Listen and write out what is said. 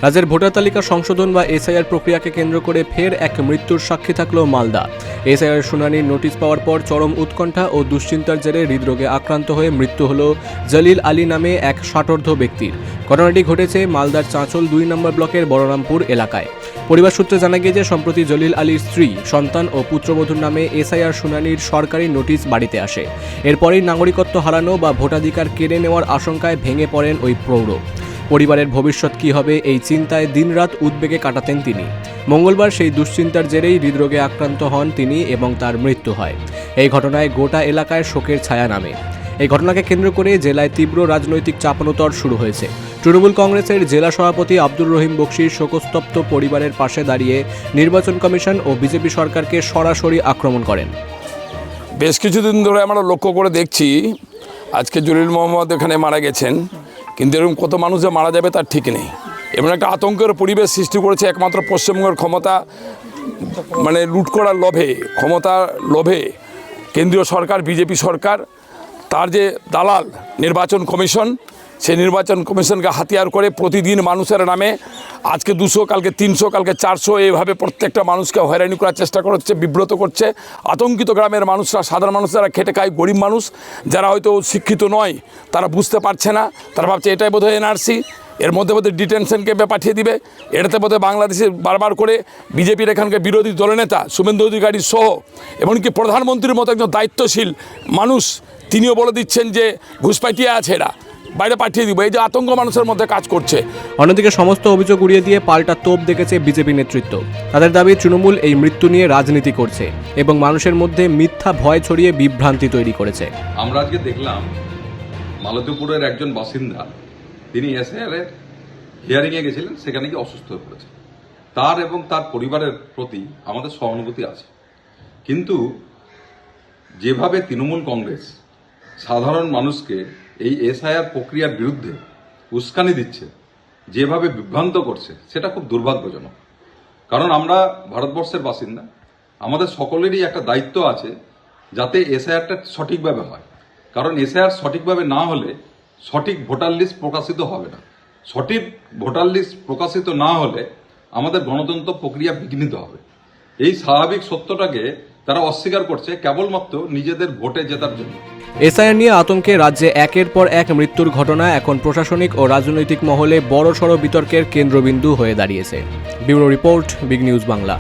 রাজ্যের ভোটার তালিকা সংশোধন বা এসআইআর প্রক্রিয়াকে কেন্দ্র করে ফের এক মৃত্যুর সাক্ষী থাকল মালদা। এসআইআর শুনানির নোটিশ পাওয়ার পর চরম উৎকণ্ঠা ও দুশ্চিন্তার জেরে হৃদরোগে আক্রান্ত হয়ে মৃত্যু হল জলিল আলী নামে এক ষাটোর্ধ্ব ব্যক্তির। ঘটনাটি ঘটেছে মালদার চাঁচল 2 নম্বর ব্লকের বড়রামপুর এলাকায়। পরিবার সূত্রে জানা গিয়েছে সম্প্রতি জলিল আলীর স্ত্রী, সন্তান ও পুত্রবধূর নামে এসআইআর শুনানির সরকারি নোটিশ বাড়িতে আসে। এরপরই নাগরিকত্ব হারানো বা ভোটাধিকার কেড়ে নেওয়ার আশঙ্কায় ভেঙে পড়েন ওই প্রৌঢ়। পরিবারের ভবিষ্যৎ কী হবে এই চিন্তায় দিনরাত উদ্বেগে কাটাতেন তিনি। মঙ্গলবার সেই দুশ্চিন্তার জেরেই হৃদরোগে আক্রান্ত হন তিনি এবং তার মৃত্যু হয়। এই ঘটনায় গোটা এলাকায় শোকের ছায়া নামে। এই ঘটনাকে কেন্দ্র করে জেলায় তীব্র রাজনৈতিক চাপানোতর শুরু হয়েছে। তৃণমূল কংগ্রেসের জেলা সভাপতি আব্দুর রহিম বকশির শোকস্তব্ধ পরিবারের পাশে দাঁড়িয়ে নির্বাচন কমিশন ও বিজেপি সরকারকে সরাসরি আক্রমণ করেন। বেশ কিছুদিন ধরে আমরা লক্ষ্য করে দেখছি, আজকে জলিল মোহাম্মদ এখানে মারা গেছেন, কিন্তু এরকম কত মানুষ যে মারা যাবে তার ঠিক নেই। এমন একটা আতঙ্কের পরিবেশ সৃষ্টি করেছে একমাত্র পশ্চিমবঙ্গের ক্ষমতা লুট করার লোভে, ক্ষমতার লোভে কেন্দ্রীয় সরকার, বিজেপি সরকার, তার যে দালাল নির্বাচন কমিশন, সেই নির্বাচন কমিশনকে হাতিয়ার করে প্রতিদিন মানুষের নামে আজকে 200, কালকে 300, কালকে 400 এইভাবে প্রত্যেকটা মানুষকে হয়রানি করার চেষ্টা করছে, বিব্রত করছে। আতঙ্কিত গ্রামের মানুষরা, সাধারণ মানুষ যারা খেটে খায়, গরিব মানুষ যারা হয়তো শিক্ষিত নয়, তারা বুঝতে পারছে না, তারা ভাবছে এটাই বোধহয় এনআরসি, এর মধ্যে ডিটেনশন ক্যাম্পে পাঠিয়ে দিবে। এটাতে বোধহয় বাংলাদেশের বারবার করে বিজেপির এখানকার বিরোধী দলনেতা শুভেন্দু অধিকারী সহ এমনকি প্রধানমন্ত্রীর মতো একজন দায়িত্বশীল মানুষ, তিনিও বলে দিচ্ছেন যে ঘুষ পাঠিয়ে আছে, এরা বাইরে পাঠিয়ে দিব। এই যে আতঙ্ক মানুষের মধ্যে কাজ করছে। অন্যদিকে সমস্ত অভিযোগ উড়িয়ে দিয়ে পাল্টা তোপ দেখেছে বিজেপি নেতৃত্ব। তাদের দাবি তৃণমূল এই মৃত্যু নিয়ে রাজনীতি করছে এবং মানুষের মধ্যে মিথ্যা ভয় ছড়িয়ে বিভ্রান্তি তৈরি করেছে। আমরা আজকে দেখলাম মালতীপুরের একজন বাসিন্দা, তিনি এসআইআর এর হিয়ারিংয়ে গেছিলেন, সেখানে গিয়ে অসুস্থ হয়ে পড়েছে। তার এবং তার পরিবারের প্রতি আমাদের সহানুভূতি আছে, কিন্তু যেভাবে তৃণমূল কংগ্রেস সাধারণ মানুষকে এই এসআইআর প্রক্রিয়ার বিরুদ্ধে উস্কানি দিচ্ছে, যেভাবে বিভ্রান্ত করছে, সেটা খুব দুর্ভাগ্যজনক। কারণ আমরা ভারতবর্ষের বাসিন্দা, আমাদের সকলেরই একটা দায়িত্ব আছে যাতে এসআইআরটা সঠিকভাবে হয়। কারণ এসআইআর সঠিকভাবে না হলে সঠিক ভোটার লিস্ট প্রকাশিত হবে না। সঠিক ভোটার লিস্ট প্রকাশিত না হলে আমাদের গণতন্ত্র প্রক্রিয়া বিঘ্নিত হবে। এই স্বাভাবিক সত্যটাকে তারা অস্বীকার করছে কেবলমাত্র নিজেদের ভোটে জেতার জন্য। এসআইআর নিয়ে আতঙ্কে রাজ্যে একের পর এক মৃত্যুর ঘটনা এখন প্রশাসনিক ও রাজনৈতিক মহলে বড়সড় বিতর্কের কেন্দ্রবিন্দু হয়ে দাঁড়িয়েছে। Bureau report, big news Bangla.